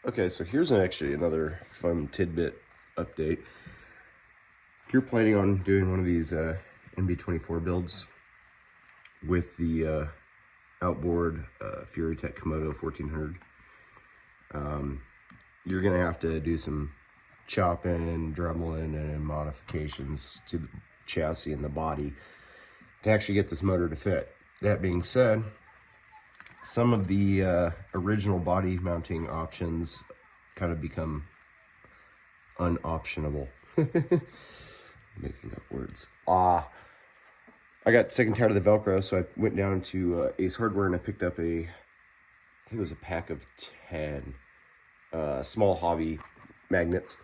Okay, so here's actually another fun tidbit update. If you're planning on doing one of these mb24 builds with the outboard FuryTech Komodo 1400, you're gonna have to do some chopping, dremeling, and modifications to the chassis and the body to actually get this motor to fit. That being said, some of the original body mounting options kind of become unoptionable. Making up words. I got sick and tired of the Velcro, so I went down to Ace Hardware and I picked up I think it was a pack of 10 small hobby magnets.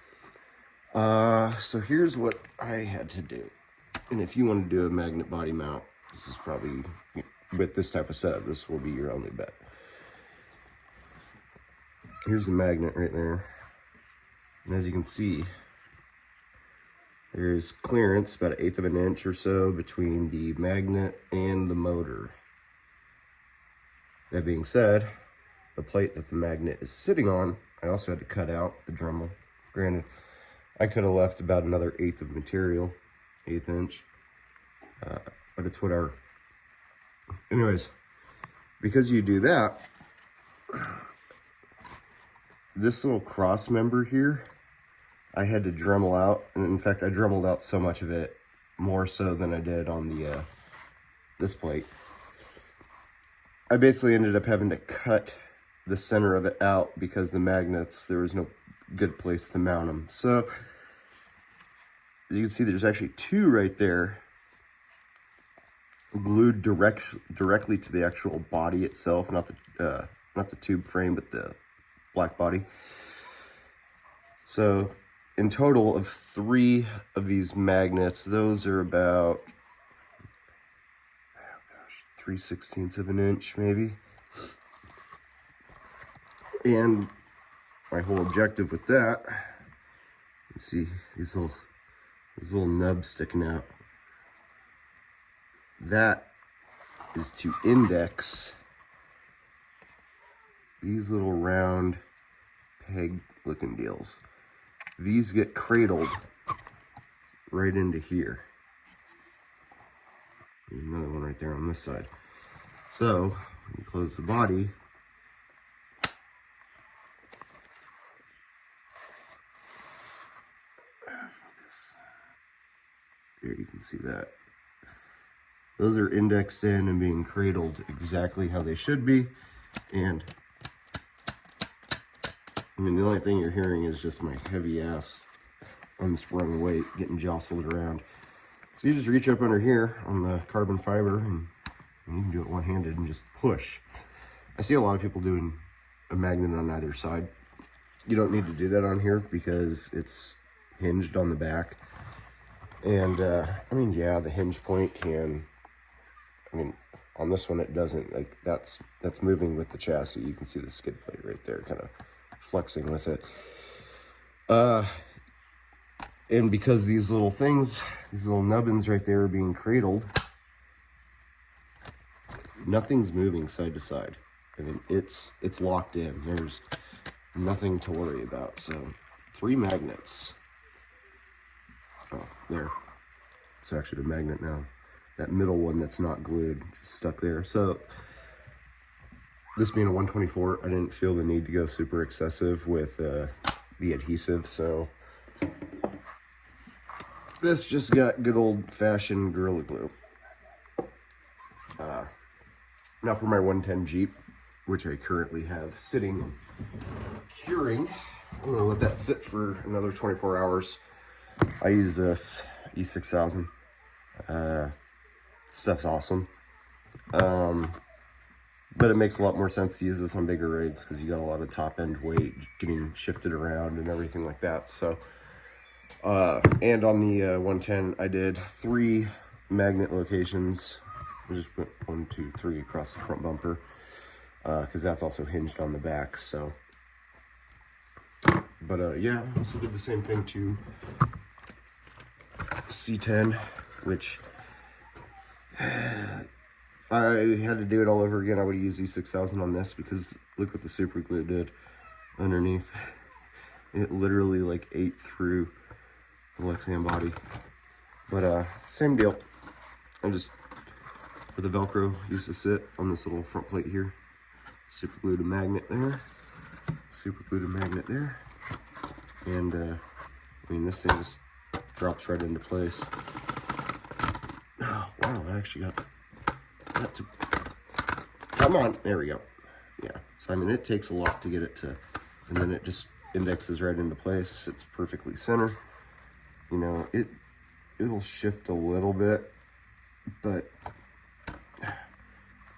So here's what I had to do. And if you want to do a magnet body mount, this is probably, with this type of setup, this will be your only bet. Here's the magnet right there. And as you can see, there's clearance about 1/8 of an inch or so between the magnet and the motor. That being said, the plate that the magnet is sitting on, I also had to cut out the Dremel. Granted, I could have left about another 1/8 of material, 1/8 inch, but it's whatever. Anyways, because you do that, this little cross member here, I had to Dremel out, and in fact, I Dremeled out so much of it, more so than I did on the this plate. I basically ended up having to cut the center of it out because the magnets, there was no good place to mount them. So, as you can see, there's actually 2 right there, glued directly to the actual body itself, not the tube frame, but the black body. So in total of 3 of these magnets, those are about 3/16 of an inch maybe. And my whole objective with that, you see these little nubs sticking out. That is to index these little round peg looking deals. These get cradled right into here. There's another one right there on this side. So when you close the body, focus. There you can see that. Those are indexed in and being cradled exactly how they should be. And I mean, the only thing you're hearing is just my heavy ass unsprung weight getting jostled around. So you just reach up under here on the carbon fiber and you can do it one-handed and just push. I see a lot of people doing a magnet on either side. You don't need to do that on here because it's hinged on the back. And I mean, yeah, the hinge point can, I mean, on this one it doesn't, like that's moving with the chassis. You can see the skid plate right there kind of flexing with it. And because these little things, these little nubbins right there are being cradled, nothing's moving side to side. I mean, it's locked in. There's nothing to worry about. So 3 magnets. Oh, there. It's actually the magnet now. That middle one that's not glued, just stuck there. So this being a 124, I didn't feel the need to go super excessive with the adhesive. So this just got good old-fashioned Gorilla Glue. Now for my 110 Jeep, which I currently have sitting and curing. I'm gonna let that sit for another 24 hours. I use this E6000. Stuff's awesome. But it makes a lot more sense to use this on bigger rigs because you got a lot of top end weight getting shifted around and everything like that. So, and on the 110, I did 3 magnet locations. I just put 1, 2, 3 across the front bumper because that's also hinged on the back. So, but yeah, I also did the same thing to C10, which if I had to do it all over again, I would use E6000 on this because look what the super glue did. underneath. It literally like ate through the Lexan body. But same deal. I just, where the Velcro used to sit on this little front plate here, super glued a magnet there, super glued a magnet there, and I mean, this thing just drops right into place. Oh, wow, I actually got that to, come on, there we go. Yeah, so I mean, it takes a lot to get it to, and then it just indexes right into place. It's perfectly centered. You know, it'll shift a little bit, but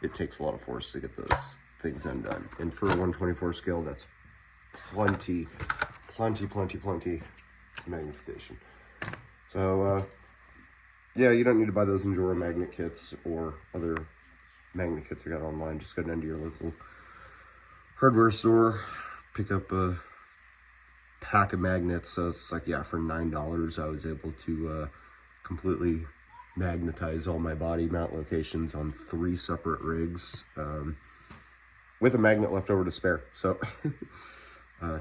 it takes a lot of force to get those things undone. And for a 124 scale, that's plenty magnification. So yeah, you don't need to buy those Endura magnet kits or other magnet kits I got online. Just go down to your local hardware store, pick up a pack of magnets. So it's like, yeah, for $9 I was able to completely magnetize all my body mount locations on 3 separate rigs, with a magnet left over to spare. So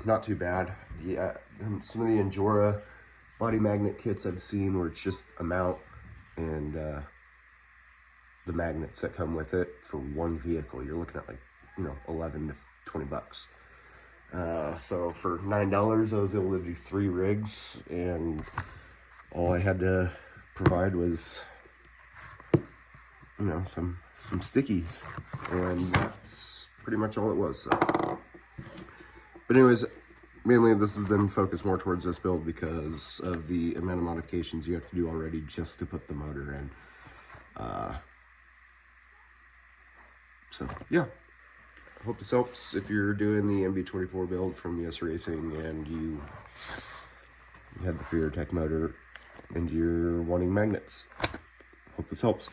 not too bad. Yeah, some of the Endura body magnet kits I've seen where it's just a mount and the magnets that come with it for one vehicle, you're looking at like, you know, 11 to 20 bucks. So for $9 I was able to do 3 rigs, and all I had to provide was, you know, some stickies, and that's pretty much all it was. So, but anyways, mainly this has been focused more towards this build because of the amount of modifications you have to do already just to put the motor in. So yeah, I hope this helps if you're doing the mb24 build from Meus Racing and you have the Tech motor and you're wanting magnets. Hope this helps.